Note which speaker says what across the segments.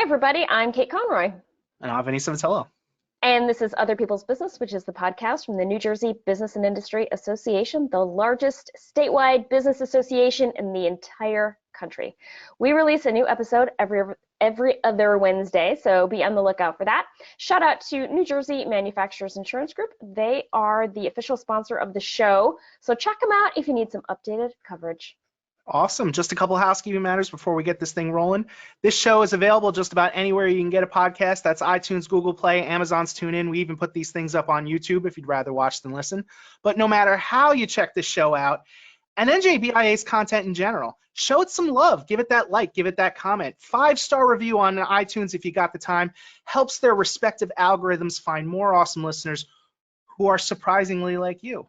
Speaker 1: everybody, I'm Kate Conroy.
Speaker 2: And I'm Vinnie. Hello.
Speaker 1: And this is Other People's Business, which is the podcast from the New Jersey Business and Industry Association, the largest statewide business association in the entire country. We release a new episode every other Wednesday, so be on the lookout for that. Shout out to New Jersey Manufacturers Insurance Group. They are the official sponsor of the show, so check them out if you need some updated coverage.
Speaker 2: Awesome. Just a couple housekeeping matters before we get this thing rolling. This show is available just about anywhere you can get a podcast. That's iTunes, Google Play, Amazon's TuneIn. We even put these things up on YouTube if you'd rather watch than listen. But no matter how you check this show out, and NJBIA's content in general, show it some love. Give it that like, give it that comment. 5-star review on iTunes if you got the time. Helps their respective algorithms find more awesome listeners who are surprisingly like you.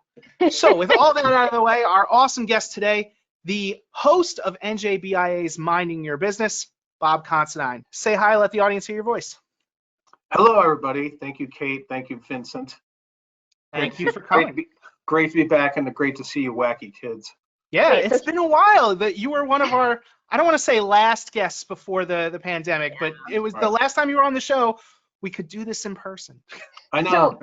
Speaker 2: So with all that out of the way, our awesome guest today, the host of NJBIA's Minding Your Business, Bob Considine. Say hi, let the audience hear your voice.
Speaker 3: Hello, everybody. Thank you, Kate. Thank you, Vincent.
Speaker 2: Thank you for coming.
Speaker 3: Great to be back, and great to see you wacky kids.
Speaker 2: Yeah, it's been a while. That you were one of our, I don't want to say last guests before the pandemic, but it was the last time you were on the show, we could do this in person.
Speaker 3: I know.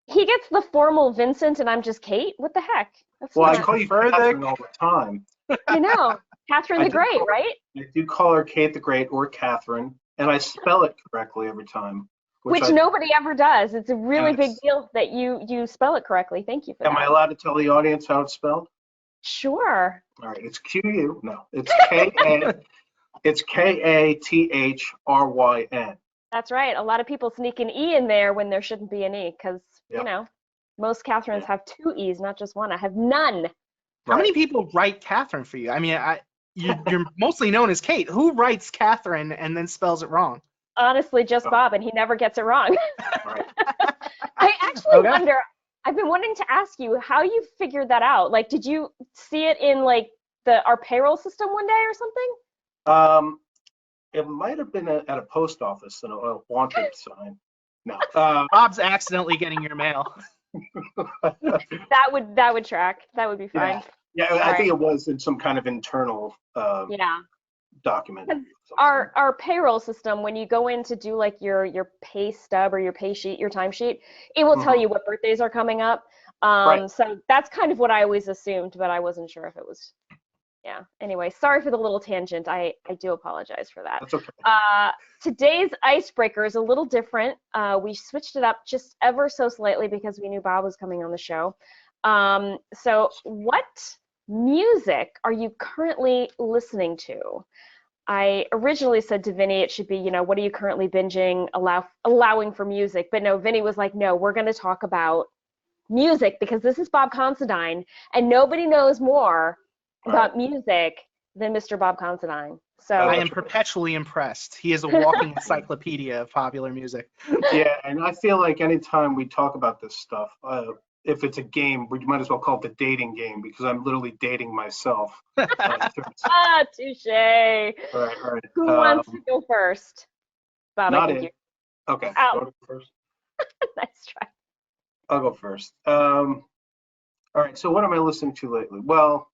Speaker 1: He gets the formal Vincent, and I'm just Kate? What the heck?
Speaker 3: That's I call you Catherine all the time.
Speaker 1: I know. Catherine the Great, right?
Speaker 3: I do call her Kate the Great or Catherine, and I spell it correctly every time.
Speaker 1: Which nobody ever does. It's a really big deal that you spell it correctly. Thank you for that.
Speaker 3: Am I allowed to tell the audience how it's spelled?
Speaker 1: Sure.
Speaker 3: All right, it's Q-U. No, it's K-A. It's K-A-T-H-R-Y-N.
Speaker 1: That's right. A lot of people sneak an E in there when there shouldn't be an E because, you know, most Catherines have 2 E's, not just one. I have none.
Speaker 2: How many people write Catherine for you? I mean, you're mostly known as Kate. Who writes Catherine and then spells it wrong?
Speaker 1: Honestly, just Bob, and he never gets it wrong. I actually wonder, I've been wanting to ask you how you figured that out. Like, did you see it in like our payroll system one day or something?
Speaker 3: It might have been at a post office, a wanted sign. No.
Speaker 2: Bob's accidentally getting your mail.
Speaker 1: That would track. That would be fine.
Speaker 3: Yeah, I think it was in some kind of internal document.
Speaker 1: Our payroll system, when you go in to do like your pay stub or your pay sheet, your timesheet, it will tell you what birthdays are coming up. So that's kind of what I always assumed, but I wasn't sure if it was. Yeah. Anyway, sorry for the little tangent. I do apologize for that.
Speaker 3: That's okay.
Speaker 1: Today's icebreaker is a little different. We switched it up just ever so slightly because we knew Bob was coming on the show. So what music are you currently listening to? I originally said to Vinnie it should be, what are you currently binging, allowing for music. But no, Vinnie was like, no, we're going to talk about music because this is Bob Considine, and nobody knows more about music than Mr. Bob Considine. So
Speaker 2: I am perpetually impressed. He is a walking encyclopedia of popular music.
Speaker 3: Yeah, and I feel like anytime we talk about this stuff, if it's a game, we might as well call it the dating game because I'm literally dating myself.
Speaker 1: Touche.
Speaker 3: All right.
Speaker 1: Who wants to go first? Bob,
Speaker 3: not
Speaker 1: I think
Speaker 3: it. Okay.
Speaker 1: Go
Speaker 3: first.
Speaker 1: Nice try.
Speaker 3: I'll go first. All right. So what am I listening to lately? Well,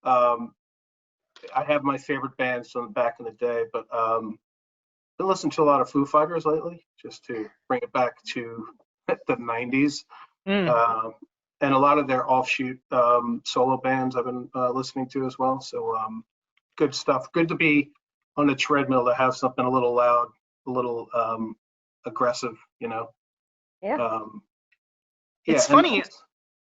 Speaker 3: I have my favorite bands from back in the day, but been listening to a lot of Foo Fighters lately, just to bring it back to the 90s. And a lot of their offshoot solo bands I've been listening to as well. So good stuff. Good to be on the treadmill to have something a little loud, a little aggressive,
Speaker 1: Yeah.
Speaker 2: It's funny.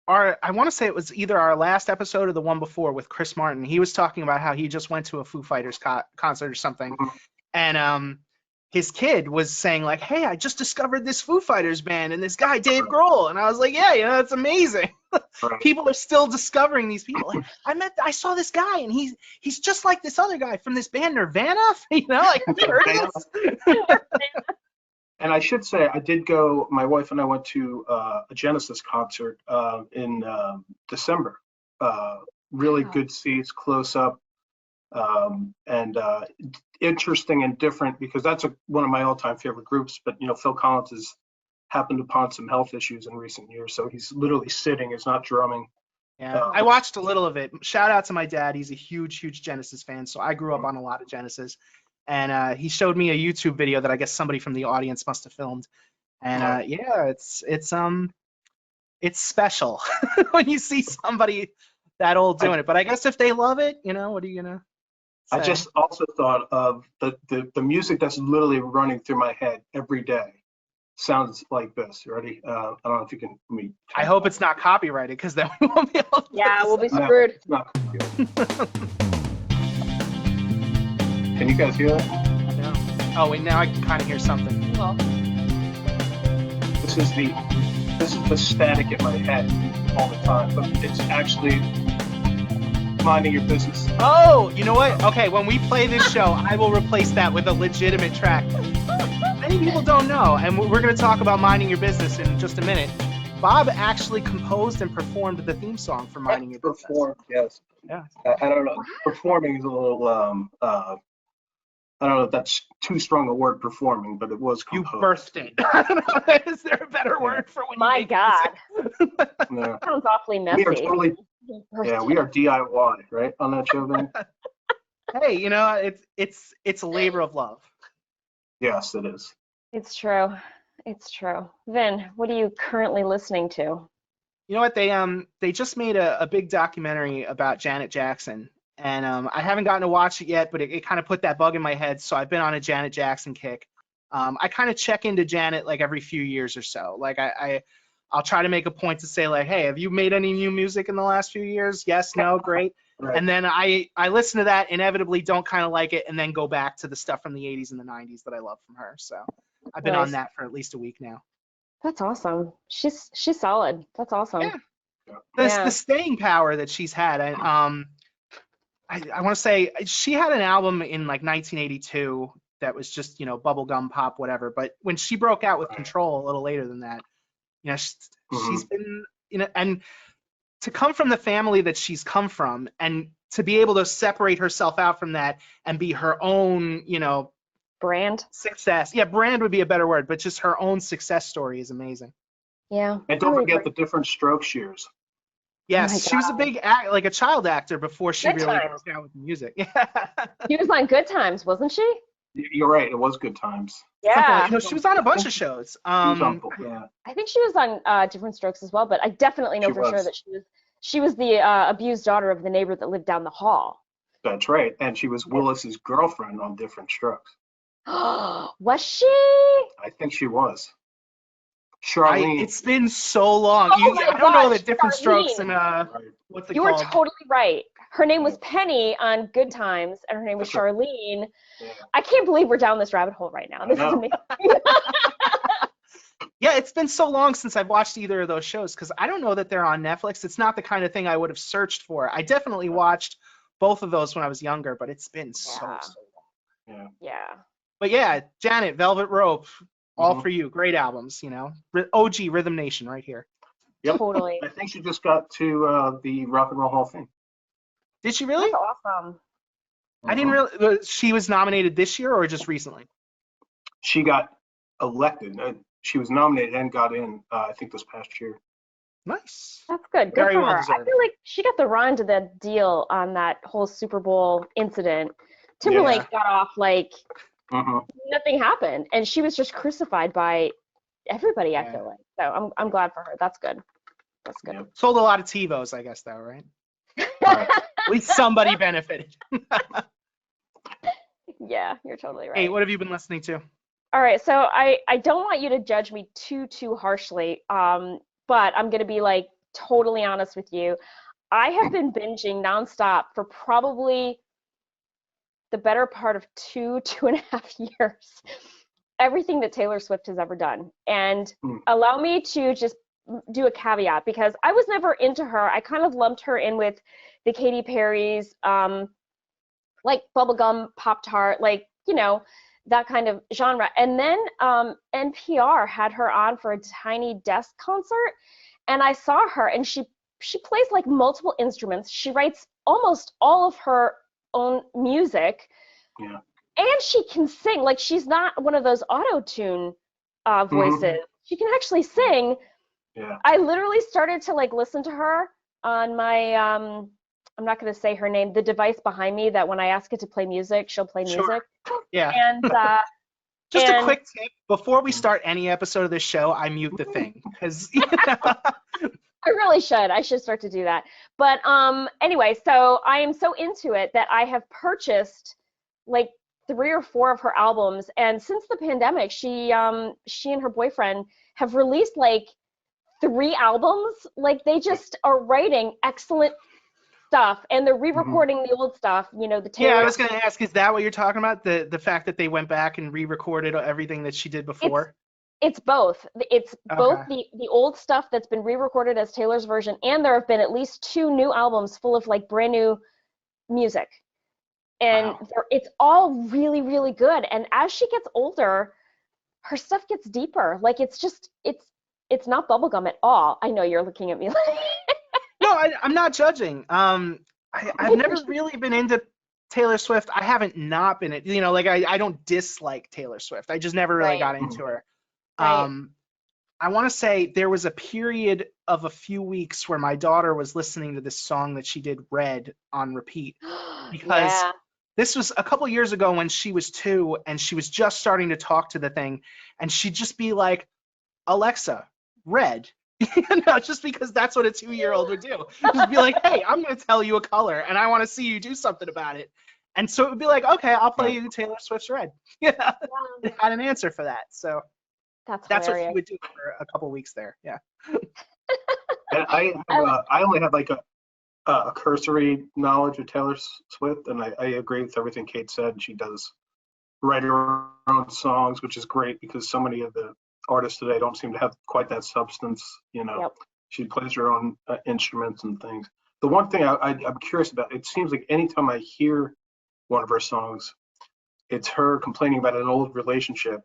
Speaker 2: I want to say it was either our last episode or the one before with Chris Martin. He was talking about how he just went to a Foo Fighters concert or something. And his kid was saying like, hey, I just discovered this Foo Fighters band and this guy, Dave Grohl. And I was like, yeah, that's amazing. People are still discovering these people. Like, I saw this guy and he's just like this other guy from this band Nirvana. Like, have you heard of this?
Speaker 3: And I should say, I did go, my wife and I went to a Genesis concert in December. Really good seats, close up, and interesting and different because that's one of my all-time favorite groups. But, Phil Collins has happened upon some health issues in recent years, so he's literally sitting, he's not drumming.
Speaker 2: Yeah, I watched a little of it. Shout out to my dad. He's a huge Genesis fan, so I grew up on a lot of Genesis. and he showed me a YouTube video that I guess somebody from the audience must have filmed. And
Speaker 3: Right.
Speaker 2: yeah, it's special when you see somebody that old doing it. But I guess if they love it, what are you gonna say?
Speaker 3: I just also thought of the music that's literally running through my head every day. Sounds like this. Ready? I don't know if you can.
Speaker 2: I hope it's not copyrighted, because then we won't be able to.
Speaker 1: Yeah, we'll be
Speaker 3: No,
Speaker 1: screwed.
Speaker 3: it's not. Can you guys hear that?
Speaker 2: No. Oh wait, now I can kind of hear something.
Speaker 1: Well,
Speaker 3: This is the static in my head all the time, but it's actually minding your business.
Speaker 2: Oh, you know what? Okay, when we play this show, I will replace that with a legitimate track. Many people don't know, and we're going to talk about Minding Your Business in just a minute. Bob actually composed and performed the theme song for Minding Your Business.
Speaker 3: Perform, yes.
Speaker 2: Yeah.
Speaker 3: I don't know. Performing is a little. I don't know if that's too strong a word, performing, but it was
Speaker 2: You
Speaker 3: composed.
Speaker 2: birthed it. I don't know. Is there a better word for when you
Speaker 1: my
Speaker 2: make
Speaker 1: God,
Speaker 2: music?
Speaker 3: Yeah.
Speaker 1: sounds awfully messy.
Speaker 3: We are totally. Yeah, we are DIY, right, on that show, then.
Speaker 2: Hey, it's a labor of love.
Speaker 3: Yes, it is.
Speaker 1: It's true. It's true. Vin, what are you currently listening to?
Speaker 2: You know what? They just made a big documentary about Janet Jackson, and I haven't gotten to watch it yet, but it kind of put that bug in my head, so I've been on a Janet Jackson kick. I kind of check into Janet like every few years or so. Like I'll try to make a point to say like, hey, have you made any new music in the last few years? Yes, no, great.
Speaker 3: Right.
Speaker 2: And then I listen to that, inevitably don't kind of like it, and then go back to the stuff from the 80s and the 90s that I love from her. So I've been on
Speaker 1: Nice.
Speaker 2: that for at least a week now.
Speaker 1: That's awesome. She's solid. That's awesome.
Speaker 2: Yeah.
Speaker 1: Yeah.
Speaker 2: The staying power that she's had. I want to say she had an album in like 1982 that was just, bubblegum pop, whatever. But when she broke out with
Speaker 3: Right.
Speaker 2: Control a little later than that, she's
Speaker 3: Mhm.
Speaker 2: been, and to come from the family that she's come from and to be able to separate herself out from that and be her own,
Speaker 1: Brand.
Speaker 2: success. Yeah, brand would be a better word, but just her own success story is amazing.
Speaker 1: Yeah.
Speaker 3: And don't forget the different strokes years.
Speaker 2: Yes,
Speaker 1: my
Speaker 2: she was a big like a child actor before she
Speaker 1: Good
Speaker 2: really
Speaker 1: Times.
Speaker 2: broke out with music. Yeah.
Speaker 1: She was on Good Times, wasn't she?
Speaker 3: You're right. It was Good Times.
Speaker 1: Yeah.
Speaker 2: She was on a bunch of shows.
Speaker 3: She was on, yeah.
Speaker 1: I think she was on Different Strokes as well, but I definitely know
Speaker 3: She
Speaker 1: for sure
Speaker 3: was.
Speaker 1: that she was the abused daughter of the neighbor that lived down the hall.
Speaker 3: That's right. And she was Willis's girlfriend on Different Strokes.
Speaker 1: Was she?
Speaker 3: I think she was. Charlene.
Speaker 2: It's been so long.
Speaker 1: Oh my
Speaker 2: I don't know
Speaker 1: gosh,
Speaker 2: the different strokes
Speaker 1: Charlene.
Speaker 2: and
Speaker 3: Right.
Speaker 2: what's it
Speaker 1: You were
Speaker 2: called?
Speaker 1: totally right. Her name was Penny on Good Times, and her name was
Speaker 3: That's right.
Speaker 1: Charlene.
Speaker 3: Yeah.
Speaker 1: I can't believe we're down this rabbit hole right now.
Speaker 3: I
Speaker 1: This is
Speaker 3: know.
Speaker 1: amazing.
Speaker 2: Yeah, it's been so long since I've watched either of those shows because I don't know that they're on Netflix. It's not the kind of thing I would have searched for. I definitely watched both of those when I was younger, but it's been so
Speaker 1: Yeah.
Speaker 2: long.
Speaker 1: Yeah.
Speaker 2: But yeah, Janet, Velvet Rope, all
Speaker 3: Mhm.
Speaker 2: for you. Great albums, OG Rhythm Nation right here.
Speaker 3: Yep.
Speaker 1: Totally.
Speaker 3: I think she just got to the Rock and Roll Hall of Fame.
Speaker 2: Did she really?
Speaker 1: That's awesome.
Speaker 2: I didn't really. She was nominated this year or just recently?
Speaker 3: She got elected. She was nominated and got in, I think, this past year.
Speaker 2: Nice.
Speaker 1: That's good. Good
Speaker 2: Very
Speaker 1: for
Speaker 2: well
Speaker 1: her. I
Speaker 2: deserved.
Speaker 1: feel like she got the raw end of the deal on that whole Super Bowl incident. Timberlake got off like
Speaker 3: Mm-hmm.
Speaker 1: nothing happened, and she was just crucified by everybody. I
Speaker 2: Yeah.
Speaker 1: feel like so. I'm glad for her. That's good. That's good.
Speaker 3: Yep.
Speaker 2: Sold a lot of TiVos, I guess, though, right?
Speaker 3: Right.
Speaker 2: At least somebody benefited.
Speaker 1: Yeah, you're totally right.
Speaker 2: Hey, what have you been listening to?
Speaker 1: All right, so I don't want you to judge me too harshly, but I'm gonna be like totally honest with you. I have been binging nonstop for probably the better part of 2.5 years. Everything that Taylor Swift has ever done, and allow me to just do a caveat because I was never into her. I kind of lumped her in with the Katy Perry's, like bubblegum Pop Tart, like that kind of genre. And then NPR had her on for a tiny desk concert, and I saw her, and she plays like multiple instruments. She writes almost all of her own music,
Speaker 3: Yeah.
Speaker 1: and she can sing. Like she's not one of those auto-tune voices. She can actually sing.
Speaker 3: Yeah.
Speaker 1: I literally started to like listen to her on my I'm not going to say her name, the device behind me that when I ask it to play music, she'll play music.
Speaker 2: Yeah.
Speaker 1: And
Speaker 2: Just a
Speaker 1: and
Speaker 2: quick tip: before we start any episode of this show, I mute the thing because
Speaker 1: I really should. I should start to do that. But anyway, so I am so into it that I have purchased like 3 or 4 of her albums. And since the pandemic, she and her boyfriend have released like 3 albums. Like they just are writing excellent stuff, and they're re-recording the old stuff. You know, the
Speaker 2: yeah, I
Speaker 1: Taylor.
Speaker 2: was gonna ask, is that what you're talking about? The fact that they went back and re-recorded everything that she did before?
Speaker 1: It's both. It's both
Speaker 2: Okay.
Speaker 1: the old stuff that's been re-recorded as Taylor's version, and there have been at least 2 new albums full of like brand new music. And
Speaker 2: Wow.
Speaker 1: it's all really, really good. And as she gets older, her stuff gets deeper. Like it's not bubblegum at all. I know you're looking at me like
Speaker 2: No, I'm not judging. I've never really been into Taylor Swift. I haven't not been it. You know, like I don't dislike Taylor Swift. I just never really
Speaker 1: right,
Speaker 2: got into her.
Speaker 1: right.
Speaker 2: I want to say there was a period of a few weeks where my daughter was listening to this song that she did, Red, on repeat, because
Speaker 1: Yeah.
Speaker 2: this was a couple years ago when she was 2 and she was just starting to talk to the thing, and she'd just be like, Alexa, Red. You know, just because that's what a 2-year-old would do. Just be like, hey, I'm going to tell you a color and I want to see you do something about it. And so it would be like, okay, I'll play you Taylor Swift's Red. Yeah, it had an answer for that. So
Speaker 1: That's
Speaker 2: that's what she
Speaker 1: hilarious.
Speaker 2: would do for a couple weeks there. Yeah.
Speaker 3: And I only have like a cursory knowledge of Taylor Swift, and I agree with everything Kate said. She does write her own songs, which is great because so many of the artists today don't seem to have quite that substance. You know,
Speaker 1: Yep.
Speaker 3: she plays her own instruments and things. The one thing I'm curious about, it seems like anytime I hear one of her songs, it's her complaining about an old relationship,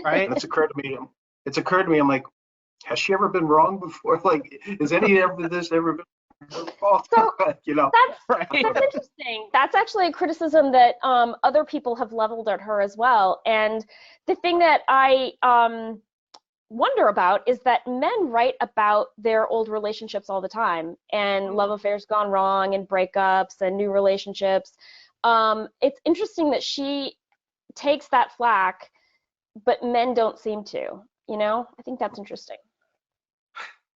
Speaker 2: Right.
Speaker 3: and it's occurred to me. I'm like, has she ever been wrong before? Like, is any of this ever been her fault?
Speaker 1: So
Speaker 3: You know,
Speaker 2: Right.
Speaker 1: that's interesting. That's actually a criticism that other people have leveled at her as well. And the thing that I wonder about is that men write about their old relationships all the time, and love affairs gone wrong, and breakups, and new relationships. It's interesting that she takes that flack, but men don't seem to. You know, I think that's interesting.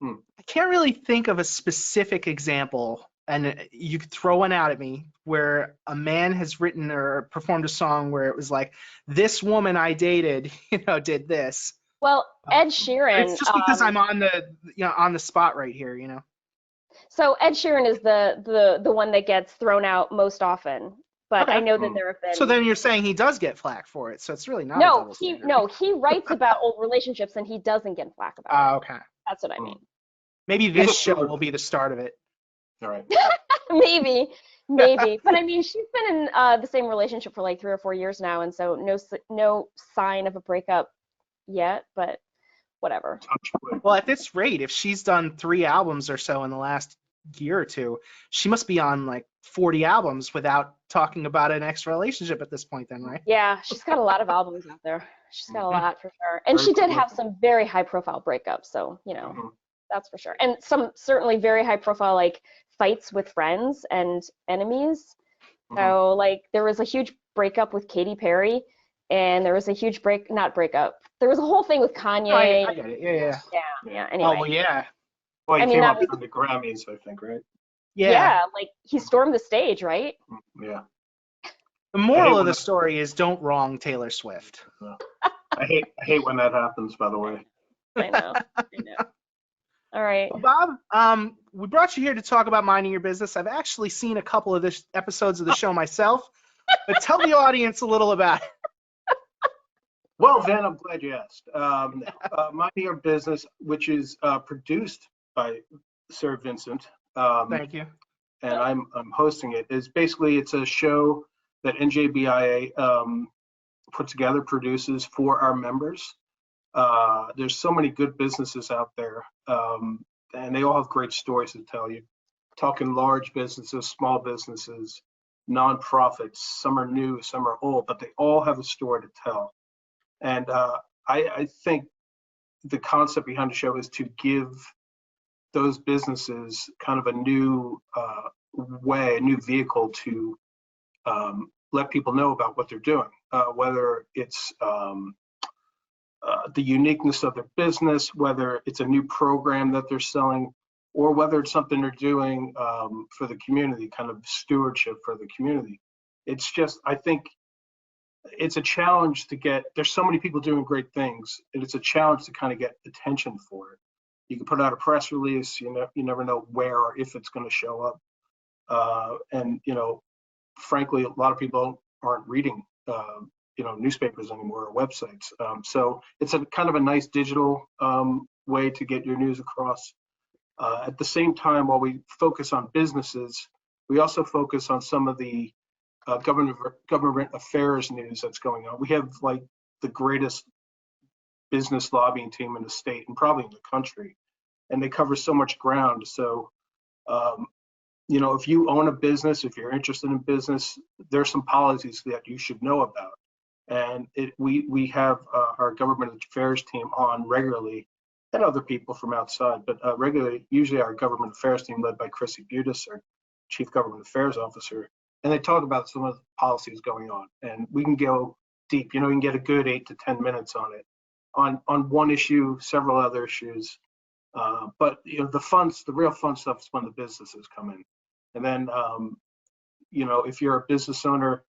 Speaker 2: I can't really think of a specific example, and you could throw one out at me, where a man has written or performed a song where it was like, this woman I dated, you know, did this.
Speaker 1: Well, Ed
Speaker 2: It's
Speaker 1: Sheeran.
Speaker 2: just because I'm on the spot right here, you know.
Speaker 1: So Ed Sheeran is the one that gets thrown out most often. But I
Speaker 2: Okay.
Speaker 1: know that there have
Speaker 2: So
Speaker 1: been.
Speaker 2: then you're saying he does get flack for it, so it's really not a double standard.
Speaker 1: He writes about old relationships and he doesn't get flack about it.
Speaker 2: Okay.
Speaker 1: That's what I mean.
Speaker 2: Maybe this show will be the start of it.
Speaker 3: all right.
Speaker 1: Maybe, maybe. But I mean, she's been in the same relationship for like 3 or 4 years now, and so no sign of a breakup yet. But whatever.
Speaker 2: Well, at this rate, if she's done 3 albums or so in the last year or two, she must be on like 40 albums without talking about an ex-relationship at this point then, right?
Speaker 1: Yeah, she's got a lot of albums out there. She's got a lot for sure. And
Speaker 3: Very
Speaker 1: she did
Speaker 3: prolific.
Speaker 1: have some very high profile breakups, so you know.
Speaker 3: Mhm.
Speaker 1: That's for sure. And some certainly very high profile like fights with friends and enemies. So like there was a huge breakup with Katy Perry, and there was a huge not breakup. There was a whole thing with Kanye.
Speaker 2: I get it. Yeah.
Speaker 1: Yeah.
Speaker 2: Oh,
Speaker 1: Anyway,
Speaker 2: well, yeah.
Speaker 3: Well, he
Speaker 1: I mean
Speaker 3: came
Speaker 1: that
Speaker 3: up
Speaker 1: was
Speaker 3: from the Grammys, I think, right?
Speaker 2: Yeah.
Speaker 1: like he stormed the stage, right?
Speaker 3: Yeah.
Speaker 2: The moral of the story is don't wrong Taylor Swift.
Speaker 3: I hate when that happens, by the way.
Speaker 1: I know. All right.
Speaker 2: Well, Bob, we brought you here to talk about minding your business. I've actually seen a couple of the episodes of the show myself, but tell the audience a little about it.
Speaker 3: Well, Van, I'm glad you asked. Minding Your Business, which is produced by Sir Vincent,
Speaker 2: Thank you.
Speaker 3: and I'm hosting it. It's a show that NJBIA put together, produces for our members. There's so many good businesses out there, and they all have great stories to tell you. Talking large businesses, small businesses, nonprofits. Some are new, some are old, but they all have a story to tell. And I think the concept behind the show is to give those businesses kind of a new way, a new vehicle to let people know about what they're doing. whether it's the uniqueness of their business, whether it's a new program that they're selling, or whether it's something they're doing for the community, kind of stewardship for the community. It's just, I think it's a challenge to get, there's so many people doing great things, and it's a challenge to kind of get attention for it. You can put out a press release, you never know where or if it's going to show up. And, frankly, a lot of people aren't reading, newspapers anymore or websites. So it's a kind of a nice digital way to get your news across. At the same time, while we focus on businesses, we also focus on some of the government affairs news that's going on. We have like the greatest business lobbying team in the state and probably in the country, and they cover so much ground. So, if you own a business, if you're interested in business, there's some policies that you should know about. And we have our government affairs team on regularly, and other people from outside, but regularly, usually our government affairs team led by Chrissy Butis, our Chief Government Affairs Officer, and they talk about some of the policies going on. And we can go deep, you can get a good 8 to 10 minutes on it, on one issue, several other issues. But the real fun stuff is when the businesses come in. And then, if you're a business owner,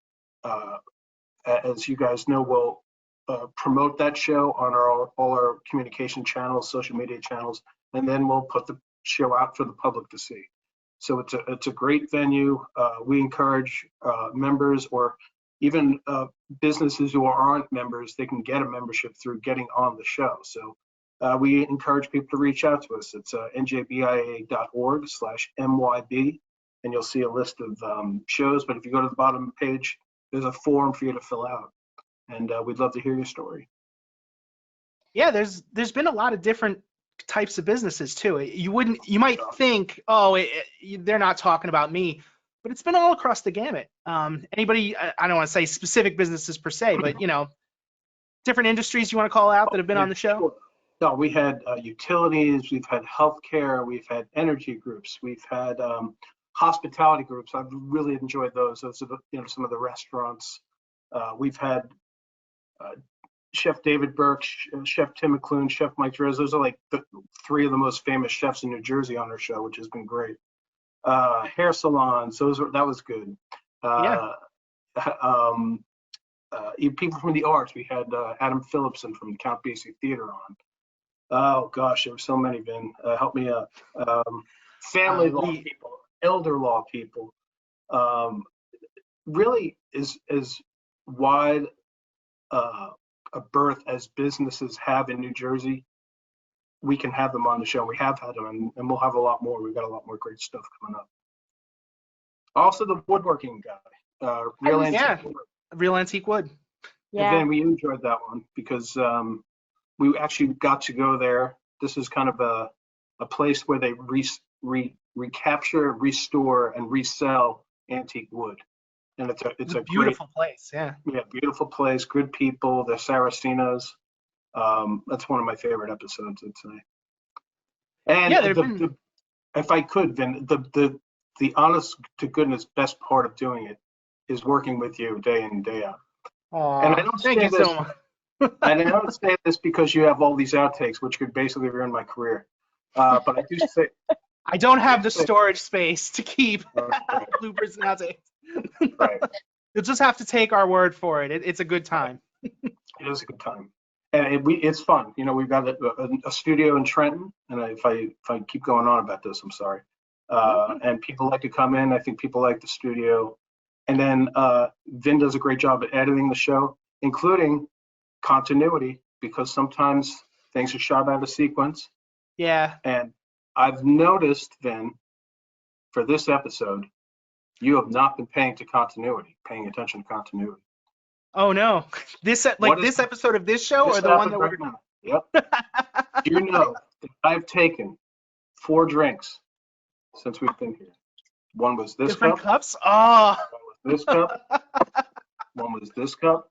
Speaker 3: as you guys know, we'll promote that show on all our communication channels, social media channels, and then we'll put the show out for the public to see. So it's a great venue. We encourage members, or even businesses who aren't members, they can get a membership through getting on the show. So we encourage people to reach out to us. It's njbia.org/MYB, and you'll see a list of shows. But if you go to the bottom of the page, there's a form for you to fill out, and we'd love to hear your story.
Speaker 2: Yeah, there's been a lot of different types of businesses too. You might think, they're not talking about me, but it's been all across the gamut. Anybody, I don't want to say specific businesses per se, but different industries you want to call out that have been on the show?
Speaker 3: Sure. No, we had utilities, we've had healthcare, we've had energy groups, we've had hospitality groups. I've really enjoyed those. Those are some of the restaurants. We've had Chef David Burke, Chef Tim McClune, Chef Mike Drez. Those are like the 3 of the most famous chefs in New Jersey on our show, which has been great. Hair salons, that was good. People from the arts. We had Adam Phillipson from the Count Basie Theater on. Oh gosh, there were so many, Vin. Help me out. Family law people, elder law people. Really is as wide a berth as businesses have in New Jersey. We can have them on the show. We have had them, and we'll have a lot more. We've got a lot more great stuff coming up. Also, the woodworking guy,
Speaker 2: Real Antique Wood.
Speaker 1: Yeah.
Speaker 3: And then we enjoyed that one because we actually got to go there. This is kind of a place where they recapture, restore, and resell antique wood. And it's a
Speaker 2: beautiful place. Yeah,
Speaker 3: beautiful place. Good people. They're Saracenos. That's one of my favorite episodes, I'd say. And if I could, Vin, the honest to goodness best part of doing it is working with you day in and day out. And I don't
Speaker 2: thank you so much.
Speaker 3: I don't say this because you have all these outtakes, which could basically ruin my career. But I do say
Speaker 2: I don't have the storage space to keep bloopers and outtakes.
Speaker 3: Right.
Speaker 2: You'll just have to take our word for it. It's a good time.
Speaker 3: It is a good time, and it's fun. We've got a studio in Trenton, and if I keep going on about this, I'm sorry. And people like to come in. I think people like the studio, and then Vin does a great job at editing the show, including continuity, because sometimes things are shot out of sequence.
Speaker 2: Yeah.
Speaker 3: And I've noticed, Vin, for this episode, you have not been paying attention to continuity.
Speaker 2: Oh no! This episode of this show, or the one that we're
Speaker 3: now? Yep. You know that I've taken 4 drinks since we've been here. One was this
Speaker 2: different
Speaker 3: cup.
Speaker 2: Cups. Oh.
Speaker 3: One was this cup. One was this cup.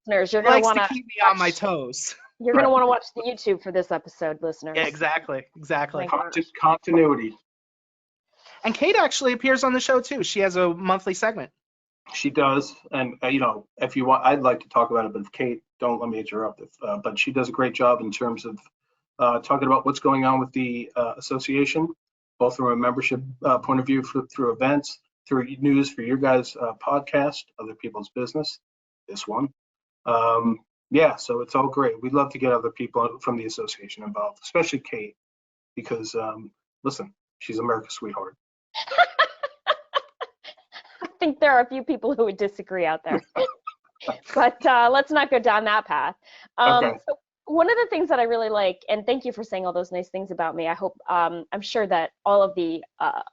Speaker 1: Listeners, you're going to want
Speaker 2: to keep me on my toes.
Speaker 1: You're going to want to watch the YouTube for this episode, listeners.
Speaker 2: Yeah, exactly.
Speaker 3: Continuity.
Speaker 2: And Kate actually appears on the show too. She has a monthly segment.
Speaker 3: She does, and if you want, I'd like to talk about it, but if Kate, don't let me interrupt. But she does a great job in terms of talking about what's going on with the association, both from a membership point of view, through events, through news for your guys' podcast, other people's business, this one. Yeah, so it's all great. We'd love to get other people from the association involved, especially Kate, because listen, she's America's sweetheart.
Speaker 1: I think there are a few people who would disagree out there. But let's not go down that path.
Speaker 3: Okay.
Speaker 1: So one of the things that I really like, and thank you for saying all those nice things about me. I hope, I'm sure that all of the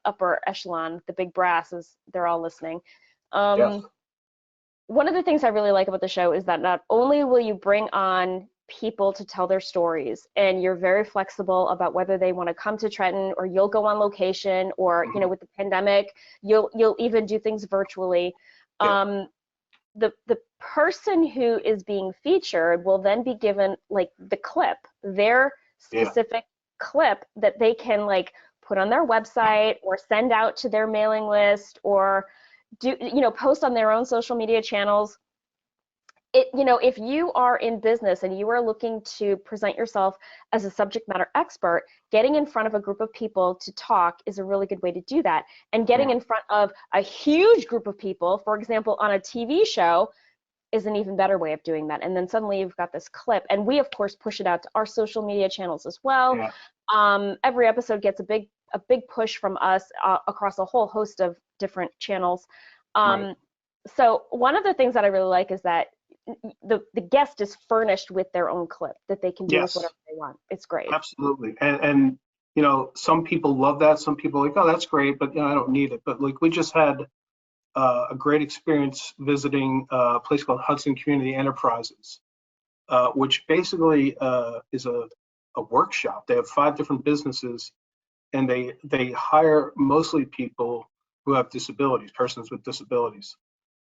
Speaker 1: upper echelon, the big brasses, they're all listening.
Speaker 3: Yes.
Speaker 1: One of the things I really like about the show is that not only will you bring on people to tell their stories, and you're very flexible about whether they want to come to Trenton, or you'll go on location, or with the pandemic, you'll even do things virtually.
Speaker 3: Yeah.
Speaker 1: The person who is being featured will then be given like the clip, their specific clip that they can like put on their website or send out to their mailing list, or do post on their own social media channels. If you are in business and you are looking to present yourself as a subject matter expert, getting in front of a group of people to talk is a really good way to do that. And getting in front of a huge group of people, for example, on a TV show, is an even better way of doing that. And then suddenly you've got this clip, and we of course push it out to our social media channels as well.
Speaker 3: Yeah.
Speaker 1: Every episode gets a big push from us across a whole host of different channels.
Speaker 3: Right.
Speaker 1: So one of the things that I really like is that the guest is furnished with their own clip that they can do with whatever they want. It's great.
Speaker 3: Absolutely. And some people love that. Some people are like, oh, that's great, but I don't need it. But like, we just had a great experience visiting a place called Hudson Community Enterprises, which basically is a workshop. They have 5 different businesses, and they hire mostly people who have disabilities, persons with disabilities.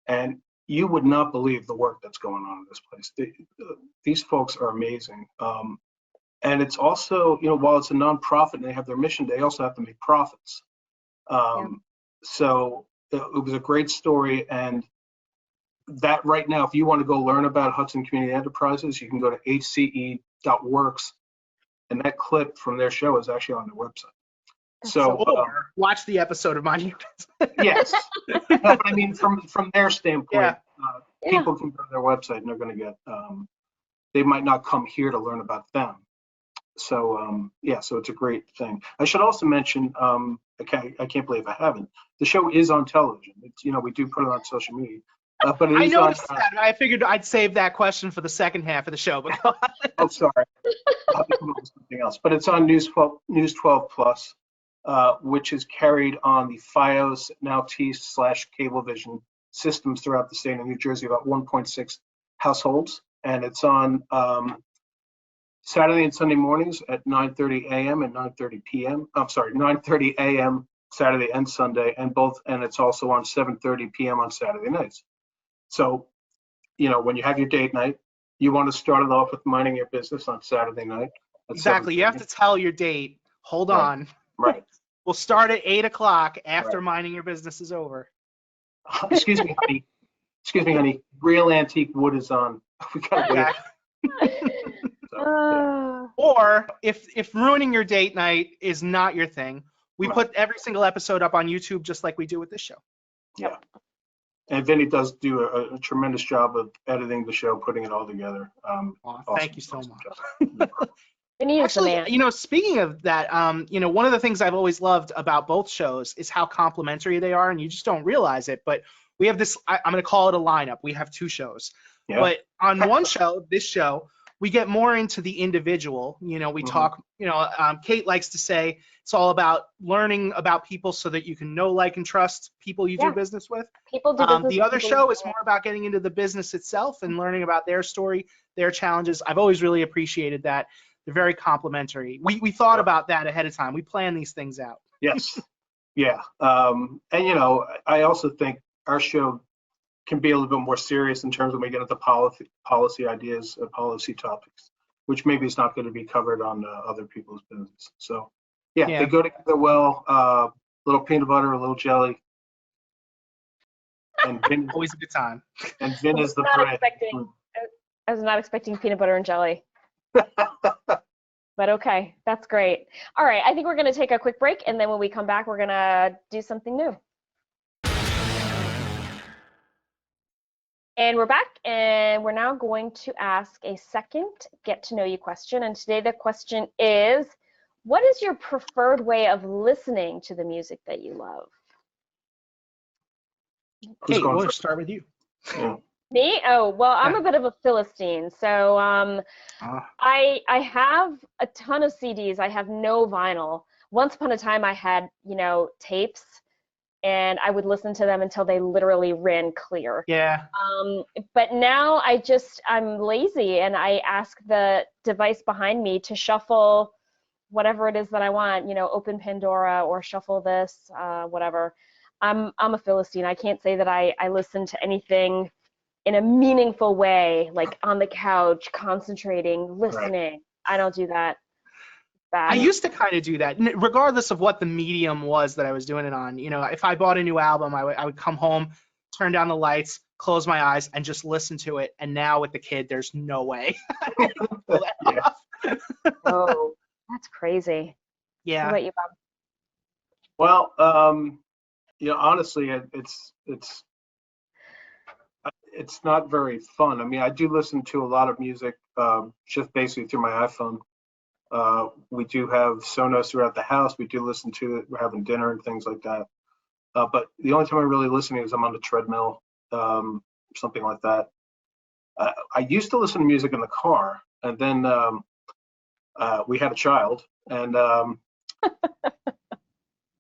Speaker 3: And you would not believe the work that's going on in this place. These folks are amazing. And it's also, while it's a nonprofit and they have their mission, they also have to make profits. So it was a great story. And that right now, if you want to go learn about Hudson Community Enterprises, you can go to hce.works, and that clip from their show is actually on their website.
Speaker 2: Or watch the episode of Mind Your Business.
Speaker 3: Yes. No, but I mean, from their standpoint, people can go to their website and they're going to get, they might not come here to learn about them. So, so it's a great thing. I should also mention, I can't believe I haven't. The show is on television. It's, we do put it on social media. But
Speaker 2: I noticed that. I figured I'd save that question for the second half of the show. But
Speaker 3: oh, sorry. I'll have to come up with something else. But it's on News 12 Plus. Which is carried on the FiOS, now T/Cablevision systems throughout the state of New Jersey, about 1.6 households. And it's on Saturday and Sunday mornings at 9:30 a.m. and 9:30 p.m. I'm sorry, 9:30 a.m. Saturday and Sunday, and it's also on 7:30 p.m. on Saturday nights. So, when you have your date night, you want to start it off with minding your business on Saturday night.
Speaker 2: Exactly. You have to tell your date. Hold on.
Speaker 3: Right.
Speaker 2: We'll start at 8 o'clock after minding your business is over.
Speaker 3: Excuse me, honey. Excuse me, honey. Real antique wood is on. We gotta wait.
Speaker 2: Or if ruining your date night is not your thing, we put every single episode up on YouTube just like we do with this show.
Speaker 3: Yeah. And Vinnie does do a tremendous job of editing the show, putting it all together.
Speaker 2: Thank you so much.
Speaker 1: Actually,
Speaker 2: speaking of that, one of the things I've always loved about both shows is how complementary they are, and you just don't realize it. But we have this, I'm going to call it a lineup. We have 2 shows. Yeah. But on one show, this show, we get more into the individual. We talk, Kate likes to say it's all about learning about people so that you can know, like, and trust people you do business with.
Speaker 1: People do business
Speaker 2: the other show is more about getting into the business itself and learning about their story, their challenges. I've always really appreciated that. They're very complimentary. We thought about that ahead of time. We plan these things out.
Speaker 3: Yes. Yeah. And, I also think our show can be a little bit more serious in terms of when we get into policy ideas, policy topics, which maybe is not going to be covered on other people's business. So, they go together well. A little peanut butter, a little jelly. And Vin,
Speaker 2: Always a good time.
Speaker 3: and Vin is the
Speaker 1: Not
Speaker 3: bread.
Speaker 1: expecting. I was not expecting peanut butter and jelly. But okay, that's great. All right, I think we're going to take a quick break, and then when we come back, we're going to do something new. And we're back, and we're now going to ask a second get-to-know-you question. And today the question is, what is your preferred way of listening to the music that you love?
Speaker 2: Hey, we'll start with you.
Speaker 3: Yeah.
Speaker 1: Me? Oh, well, I'm a bit of a Philistine. So I have a ton of CDs. I have no vinyl. Once upon a time, I had, tapes, and I would listen to them until they literally ran clear.
Speaker 2: Yeah.
Speaker 1: But now I'm lazy, and I ask the device behind me to shuffle whatever it is that I want, open Pandora or shuffle this, whatever. I'm a Philistine. I can't say that I listen to anything in a meaningful way, like on the couch, concentrating, listening. Right. I don't do that.
Speaker 2: I used to kind of do that, regardless of what the medium was that I was doing it on. If I bought a new album, I would come home, turn down the lights, close my eyes, and just listen to it. And now with the kid, there's no way.
Speaker 1: Oh, that's crazy.
Speaker 2: Yeah.
Speaker 1: What about you, Bob?
Speaker 3: Well, honestly, it's not very fun. I mean, I do listen to a lot of music just basically through my iPhone. We do have Sonos throughout the house. We do listen to it. We're having dinner and things like that. But the only time I'm really listening is I'm on the treadmill, something like that. I used to listen to music in the car, and then we had a child, and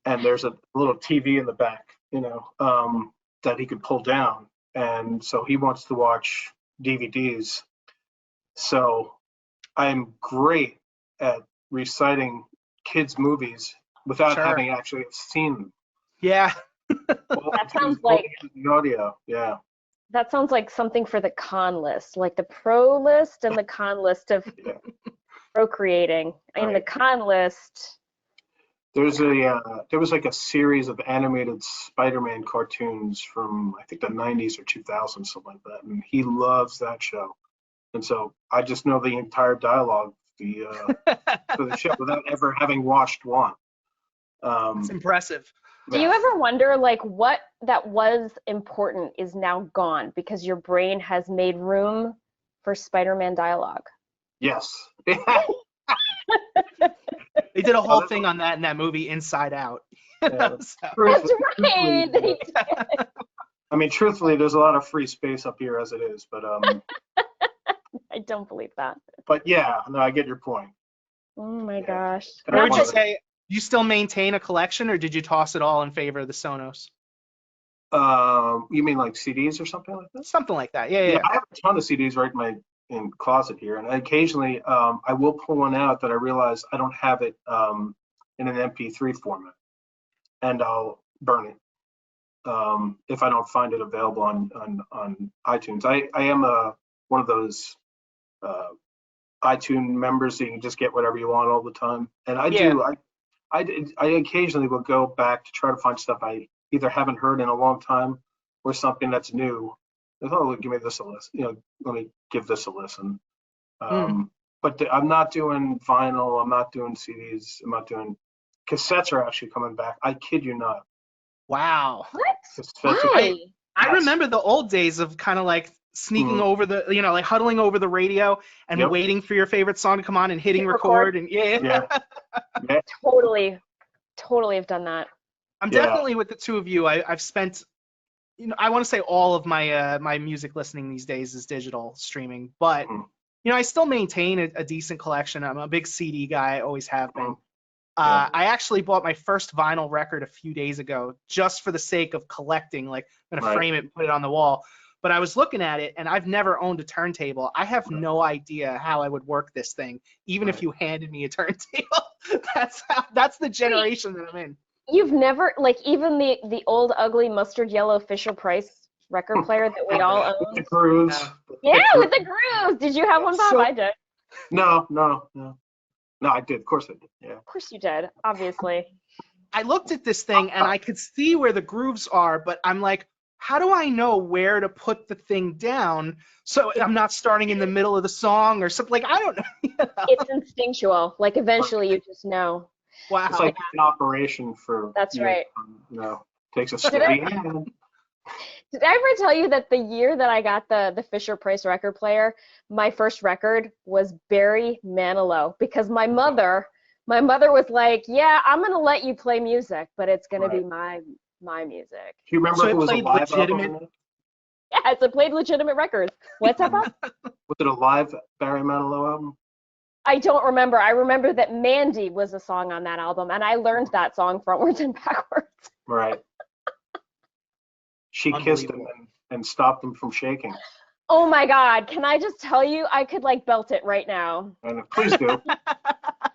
Speaker 3: and there's a little TV in the back, that he could pull down. And so he wants to watch DVDs. So I'm great at reciting kids' movies without having actually seen them.
Speaker 2: Yeah.
Speaker 1: That sounds like
Speaker 3: the audio. Yeah.
Speaker 1: That sounds like something for the con list, like the pro list and the con list of procreating. In the con list,
Speaker 3: there was like a series of animated Spider-Man cartoons from I think the 90s or 2000s, something like that, and he loves that show. And so I just know the entire dialogue for the show without ever having watched one.
Speaker 2: It's impressive.
Speaker 1: Do you ever wonder, like, what that was important is now gone because your brain has made room for Spider-Man dialogue?
Speaker 3: Yes.
Speaker 2: They did a whole thing on that in that movie Inside Out.
Speaker 1: That's right.
Speaker 3: I mean, truthfully, there's a lot of free space up here as it is, but
Speaker 1: I don't believe that.
Speaker 3: But yeah, no, I get your point.
Speaker 1: Oh my gosh.
Speaker 2: I would just say, do you still maintain a collection, or did you toss it all in favor of the Sonos?
Speaker 3: You mean like CDs or something like that?
Speaker 2: Something like that. Yeah.
Speaker 3: I have a ton of CDs right in closet here, and occasionally I will pull one out that I realize I don't have it in an MP3 format, and I'll burn it if I don't find it available on iTunes. I am one of those iTunes members, so you can just get whatever you want all the time, and I occasionally will go back to try to find stuff I either haven't heard in a long time or something that's new. Oh, give me this a listen. Let me give this a listen. But I'm not doing vinyl. I'm not doing CDs. I'm not doing cassettes. Are actually coming back. I kid you not.
Speaker 2: Wow.
Speaker 1: What? Why?
Speaker 2: I remember the old days of kind of like sneaking over the, like huddling over the radio and waiting for your favorite song to come on and hitting record and
Speaker 1: Totally have done that.
Speaker 2: I'm definitely with the two of you. I've spent, I want to say all of my my music listening these days is digital streaming, but I still maintain a decent collection. I'm a big CD guy, I always have been. I actually bought my first vinyl record a few days ago just for the sake of collecting. Like, I'm gonna frame it and put it on the wall. But I was looking at it, and I've never owned a turntable. I have no idea how I would work this thing, even if you handed me a turntable. That's the generation that I'm in.
Speaker 1: You've never, like, even the old ugly mustard yellow Fisher-Price record player that we all own?
Speaker 3: With the grooves.
Speaker 1: Yeah, with the grooves. Did you have one, Bob? I did.
Speaker 3: No, I did. Of course I did. Yeah.
Speaker 1: Of course you did, obviously.
Speaker 2: I looked at this thing, and I could see where the grooves are, but I'm like, how do I know where to put the thing down so I'm not starting in the middle of the song or something? Like, I don't know. You know?
Speaker 1: It's instinctual. Like eventually you just know.
Speaker 2: Wow.
Speaker 3: It's like an operation for
Speaker 1: That's
Speaker 3: you.
Speaker 1: right.
Speaker 3: You know, takes a steady hand.
Speaker 1: Did I ever tell you that the year that I got the Fisher Price record player, my first record was Barry Manilow, because my mother was like, "Yeah, I'm gonna let you play music, but it's gonna be my music."
Speaker 3: Do you remember
Speaker 2: So
Speaker 3: if
Speaker 2: it
Speaker 3: it was a
Speaker 2: played
Speaker 3: live
Speaker 2: legitimate.
Speaker 3: album?
Speaker 1: Yeah, it's played legitimate records. What's up, Bob?
Speaker 3: Was it a live Barry Manilow album?
Speaker 1: I don't remember. I remember that Mandy was a song on that album, and I learned that song frontwards and backwards.
Speaker 3: Right. She kissed him and stopped him from shaking.
Speaker 1: Oh my God! Can I just tell you, I could like belt it right now.
Speaker 3: And please do.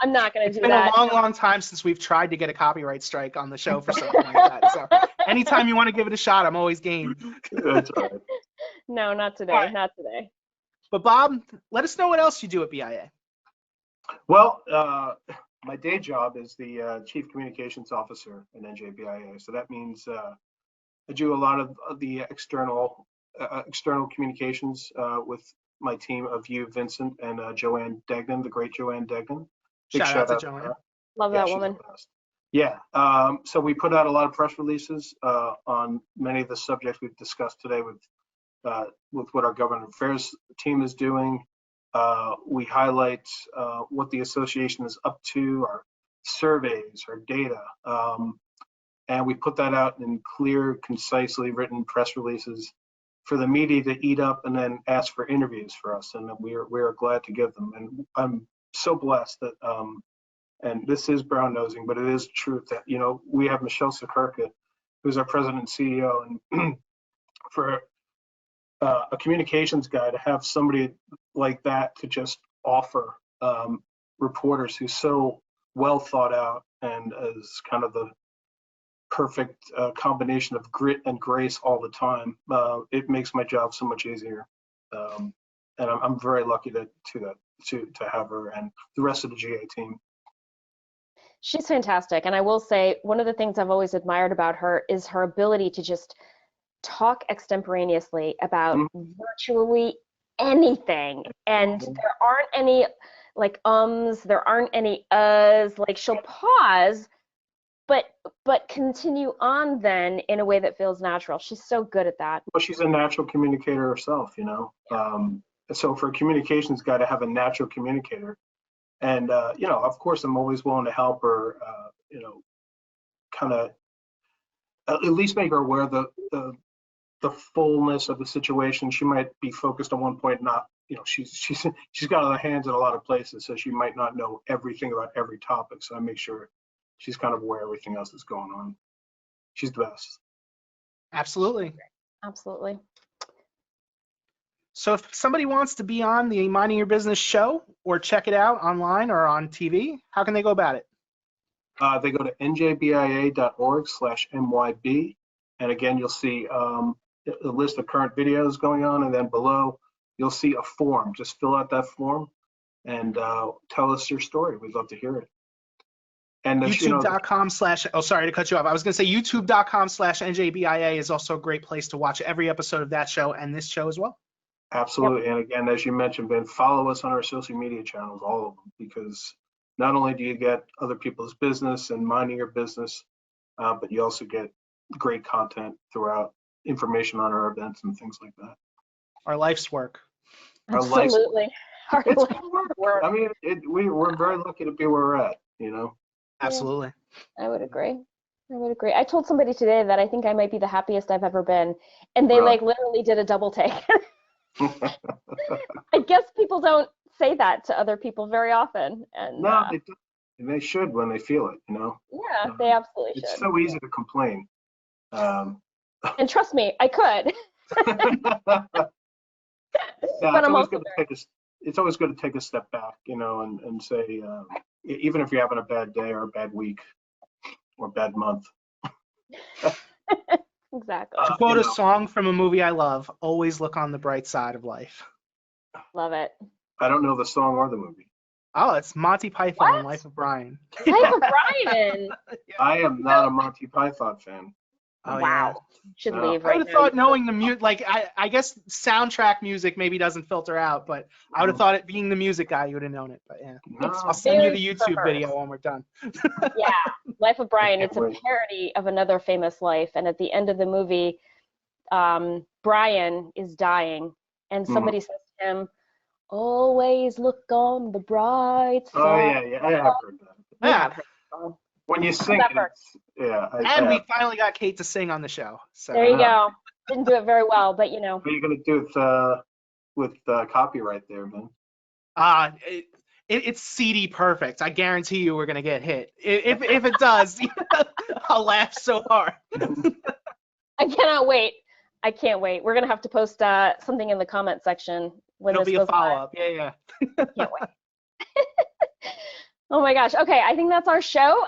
Speaker 1: I'm not gonna
Speaker 2: It's
Speaker 1: do
Speaker 2: been
Speaker 1: that.
Speaker 2: a long, long time since we've tried to get a copyright strike on the show for something like that. So anytime you want to give it a shot, I'm always game.
Speaker 3: That's all right.
Speaker 1: No, not today.
Speaker 2: Right.
Speaker 1: Not today.
Speaker 2: But Bob, let us know what else you do at BIA.
Speaker 3: Well, my day job is the Chief Communications Officer in NJBIA. So that means I do a lot of the external communications with my team of you, Vincent, and Joanne Degnan, the great Joanne Degnan. Big
Speaker 2: Shout out to Joanne.
Speaker 1: Love
Speaker 3: Yeah,
Speaker 1: that
Speaker 3: she's
Speaker 1: woman.
Speaker 3: the best. Yeah. So we put out a lot of press releases on many of the subjects we've discussed today with what our government affairs team is doing. We highlight what the association is up to, our surveys, our data, and we put that out in clear, concisely written press releases for the media to eat up and then ask for interviews for us, and we are glad to give them. And I'm so blessed that, and this is brown nosing, but it is truth that, you know, we have Michelle Sakurka, who's our president and CEO, and for a communications guy to have somebody like that to just offer reporters who's so well thought out and is kind of the perfect combination of grit and grace all the time, it makes my job so much easier. And I'm very lucky to have her and the rest of the GA team.
Speaker 1: She's fantastic. And I will say, one of the things I've always admired about her is her ability to just talk extemporaneously about virtually anything. And there aren't any like there aren't any like she'll pause, but continue on then in a way that feels natural. She's so good at that.
Speaker 3: Well, she's a natural communicator herself, you know. So for a communications guy to have a natural communicator, and you know, of course, I'm always willing to help her, you know, kind of at least make her aware of the fullness of the situation. She might be focused on one point, not, you know, she's got her hands in a lot of places, so she might not know everything about every topic. So I make sure she's kind of aware of everything else that's going on. She's the best.
Speaker 2: Absolutely.
Speaker 1: Absolutely.
Speaker 2: So if somebody wants to be on the Minding Your Business show or check it out online or on TV, how can they go about it?
Speaker 3: They go to njbia.org/myb. And again, you'll see a list of current videos going on. And then below, you'll see a form. Just fill out that form and tell us your story. We'd love to hear it. And
Speaker 2: YouTube.com/ oh, sorry to cut you off. I was going to say youtube.com/NJBIA is also a great place to watch every episode of that show and this show as well.
Speaker 3: Absolutely.
Speaker 1: Yep.
Speaker 3: And again, as you mentioned, Ben, follow us on our social media channels, all of them, because not only do you get other people's business and minding your business, but you also get great content throughout, information on our events and things like that.
Speaker 2: Our life's work.
Speaker 1: Absolutely.
Speaker 3: It's good work. I mean, we're very lucky to be where we're at, you know?
Speaker 2: Absolutely.
Speaker 1: I would agree. I told somebody today that I think I might be the happiest I've ever been, and they like literally did a double take. I guess people don't say that to other people very often, and
Speaker 3: no, they don't. And they should when they feel it, you know.
Speaker 1: Yeah, they absolutely should.
Speaker 3: It's so easy to complain.
Speaker 1: And trust me, I could.
Speaker 3: It's always good to take a step back, you know, and say, even if you're having a bad day or a bad week or a bad month.
Speaker 1: Exactly.
Speaker 2: To quote a song from a movie I love, always look on the bright side of life.
Speaker 1: Love it.
Speaker 3: I don't know the song or the movie.
Speaker 2: Oh, it's Monty Python, Life of Brian.
Speaker 1: Life of Brian.
Speaker 3: I am not a Monty Python fan.
Speaker 2: Oh,
Speaker 1: wow.
Speaker 2: yeah.
Speaker 1: Should
Speaker 3: No.
Speaker 1: leave
Speaker 2: I
Speaker 1: right
Speaker 2: would have
Speaker 1: now.
Speaker 2: thought knowing the music, like I guess soundtrack music maybe doesn't filter out, but I would have thought it being the music guy, you would have known it. But yeah,
Speaker 1: It's
Speaker 3: No.
Speaker 2: I'll send you
Speaker 1: very
Speaker 2: the YouTube
Speaker 1: perverse.
Speaker 2: video when we're done.
Speaker 1: Yeah, Life of Brian.
Speaker 3: can't
Speaker 1: It's a
Speaker 3: wait.
Speaker 1: parody of Another Famous Life, and at the end of the movie, Brian is dying, and somebody says to him, "Always look on the bright
Speaker 3: Oh
Speaker 1: side."
Speaker 3: yeah, I have heard that.
Speaker 1: You
Speaker 2: Yeah.
Speaker 1: have heard the song.
Speaker 3: When you sing
Speaker 1: that
Speaker 3: it,
Speaker 1: works.
Speaker 3: it's, yeah.
Speaker 2: And
Speaker 3: I
Speaker 2: we
Speaker 3: have.
Speaker 2: finally got Kate to sing on the show. So
Speaker 1: There you
Speaker 3: know.
Speaker 1: go. Didn't do it very well, but you know.
Speaker 3: What are you gonna do with copyright there, man?
Speaker 2: It's CD perfect. I guarantee you we're gonna get hit. If it does, I'll laugh so hard.
Speaker 1: I cannot wait. I can't wait. We're gonna have to post something in the comment section when
Speaker 2: It'll
Speaker 1: this
Speaker 2: be a
Speaker 1: goes live.
Speaker 2: follow-up. Yeah.
Speaker 1: Can't wait. Oh my gosh. Okay, I think that's our show.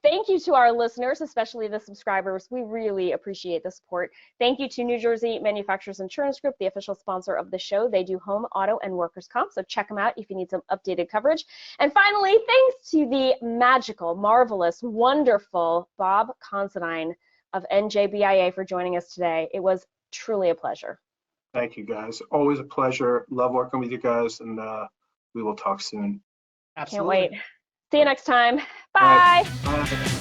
Speaker 1: Thank you to our listeners, especially the subscribers. We really appreciate the support. Thank you to New Jersey Manufacturers Insurance Group, the official sponsor of the show. They do home, auto, and workers' comp, so check them out if you need some updated coverage. And finally, thanks to the magical, marvelous, wonderful Bob Considine of NJBIA for joining us today. It was truly a pleasure.
Speaker 3: Thank you, guys. Always a pleasure. Love working with you guys, and we will talk soon.
Speaker 2: Absolutely.
Speaker 1: Can't wait. See you next time.
Speaker 3: All right.
Speaker 1: Bye.
Speaker 3: Bye.